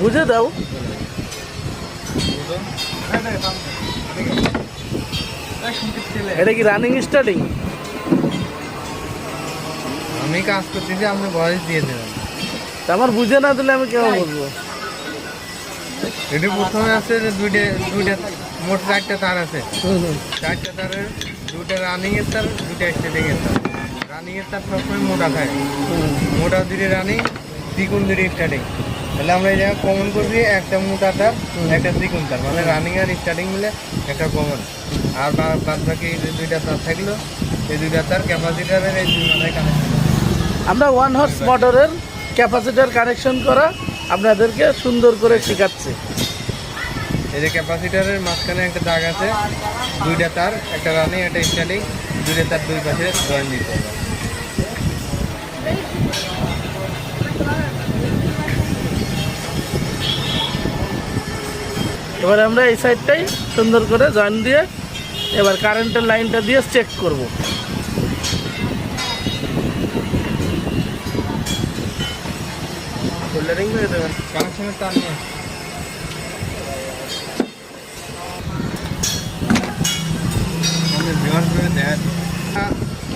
বুঝে দাও। এটা কি রানিং স্টার্টিং? আমি কাজ করতেছি, আপনি ভয়েস দিয়ে দেবেন। আমার বুঝে না দিলে আমি কেমন বুঝবো? এটি প্রথমে আছে যে দুইটা মোট 4টা তার আছে। 4টা তারের 2টা রানিং এর তার, 2টা স্টার্টিং এর তার। রানিং এর তার সবসময় মোটা থাকে, মোটা দুটি রানিং, দ্বিগুণ দুটি স্টার্টিং। তাহলে আমরা এই জায়গায় কমন করছি একটা মোটা তার, একটা দ্বিগুণ তার, মানে রানিং আর স্টার্টিং মিলে একটা কমন। আর বাদ বাকি যে 2টা তার থাকলো, এই 2টা তার ক্যাপাসিটারের এই 2 মাথায় কানেকশন। আমরা 1 হর্স মোটরের ক্যাপাসিটার কানেকশন করা আপনাদেরকে সুন্দর করে শেখাচ্ছি। এই যে ক্যাপাসিটারের মাঝখানে একটা দাগ আছে, 2টা তার, একটা রানিং একটা স্টার্টিং, 2টা তার 2 পাশে জয়েন দিতে হবে। এবার আমরা এই সাইডটাই সুন্দর করে জয়েন দিয়ে এবার কারেন্টের লাইনটা দিয়ে চেক করব। সোল্ডারিং করে দেবেন কানেকশনের তার নিয়ে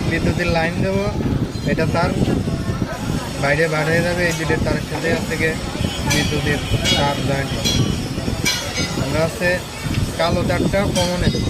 বিদ্যুতের লাইন দেবো, এটা তার বাইরে হয়ে যাবে, এই 2টা তারের সাথে থেকে বিদ্যুতের তার জয়েন্ট হবে। আমরা হচ্ছে কালো তারটা কমনে দেবো।